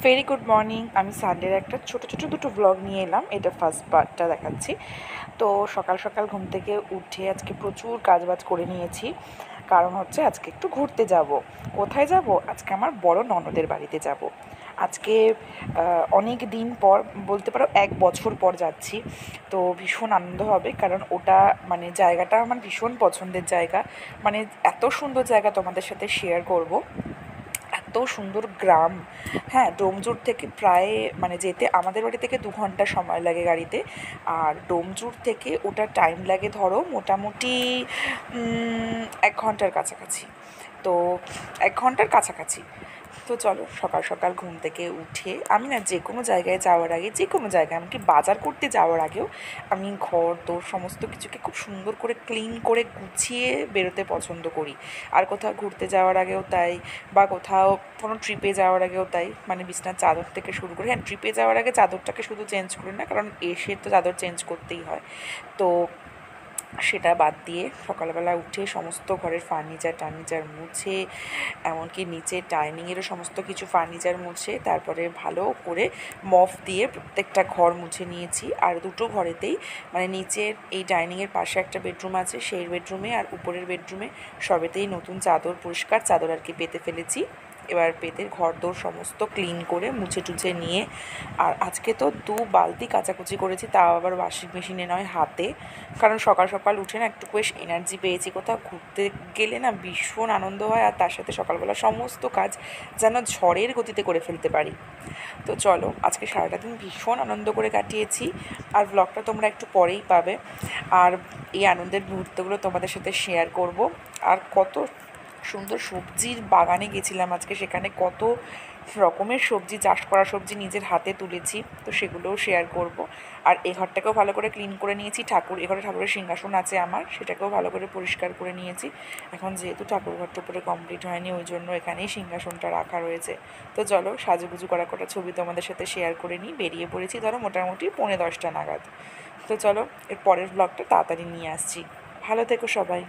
Very good morning. আমি সানডের একটা ছোটো ছোটো দুটো ব্লগ নিয়ে এলাম। এটা ফার্স্ট পার্টটা দেখাচ্ছি। তো সকাল সকাল ঘুম থেকে উঠে আজকে প্রচুর কাজবাজ করে নিয়েছি, কারণ হচ্ছে আজকে একটু ঘুরতে যাব। কোথায় যাব? আজকে আমার বড় ননদের বাড়িতে যাব। আজকে অনেক দিন পর, বলতে পারো 1 বছর পর যাচ্ছি। তো ভীষণ আনন্দ হবে, কারণ ওটা মানে জায়গাটা আমার ভীষণ পছন্দের জায়গা। মানে এত সুন্দর জায়গা তোমাদের সাথে শেয়ার করব। এত সুন্দর গ্রাম। হ্যাঁ, ডোমজুড় থেকে প্রায় মানে যেতে আমাদের বাড়ি থেকে 2 ঘন্টা সময় লাগে গাড়িতে। আর ডোমজুড় থেকে ওটা টাইম লাগে ধরো মোটামুটি 1 ঘন্টার কাছাকাছি। তো 1 ঘন্টার কাছাকাছি। তো চলো, সকাল সকাল ঘুম থেকে উঠে আমি না যে কোনো জায়গায় যাওয়ার আগে, যে কোনো জায়গায় এমনকি বাজার করতে যাওয়ার আগেও আমি ঘর দোর সমস্ত কিছুকে খুব সুন্দর করে ক্লিন করে গুছিয়ে বেরোতে পছন্দ করি। আর কোথাও ঘুরতে যাওয়ার আগেও তাই, বা কোথাও কোনো ট্রিপে যাওয়ার আগেও তাই। মানে বিছনার চাদর থেকে শুরু করে, হ্যাঁ ট্রিপে যাওয়ার আগে চাদরটাকে শুধু চেঞ্জ করি না, কারণ এসে তো চাদর চেঞ্জ করতেই হয়। তো সেটা বাদ দিয়ে সকালবেলা উঠে সমস্ত ঘরের ফার্নিচার মুছে, এমনকি নিচে ডাইনিংয়েরও সমস্ত কিছু ফার্নিচার মুছে তারপরে ভালো করে মপ দিয়ে প্রত্যেকটা ঘর মুছে নিয়েছি। আর দুটো ঘরেতেই মানে নিচের এই ডাইনিংয়ের পাশে একটা বেডরুম আছে, সেই বেডরুমে আর উপরের বেডরুমে সবেতেই নতুন চাদর, পরিষ্কার চাদর আর কি পেতে ফেলেছি। এবার পেতে ঘরদোর সমস্ত ক্লিন করে মুছে টুছে নিয়ে, আর আজকে তো 2 বালতি কাচাকুচি করেছি, তাও আবার ওয়াশিং মেশিনে নয়, হাতে। কারণ সকাল সকাল উঠে না একটু বেশ এনার্জি পেয়েছি। কোথাও ঘুরতে গেলে না ভীষণ আনন্দ হয়, আর তার সাথে সকালবেলা সমস্ত কাজ যেন ঝড়ের গতিতে করে ফেলতে পারি। তো চলো, আজকে সারাটা দিন ভীষণ আনন্দ করে কাটিয়েছি। আর ব্লগটা তোমরা একটু পরেই পাবে। আর এই আনন্দের মুহূর্তগুলো তোমাদের সাথে শেয়ার করব। আর কত সুন্দর সবজির বাগানে গেছিলাম আজকে, সেখানে কত রকমের সবজি, চাষ করা সবজি নিজের হাতে তুলেছি, তো সেগুলোও শেয়ার করব। আর এই ঘরটাকেও ভালো করে ক্লিন করে নিয়েছি। এ ঘরে ঠাকুরের সিংহাসন আছে আমার, সেটাকেও ভালো করে পরিষ্কার করে নিয়েছি। এখন যেহেতু ঠাকুর ঘরটা উপরে কমপ্লিট হয়নি, ওই জন্য এখানেই সিংহাসনটা রাখা রয়েছে। তো চলো, সাজুগুজু করা কটা ছবি তোমাদের সাথে শেয়ার করে নিই। বেরিয়ে পড়েছি ধরো মোটামুটি 9:45 নাগাদ। তো চলো, এর পরের ব্লগটা তাড়াতাড়ি নিয়ে আসছি। ভালো থেকো সবাই।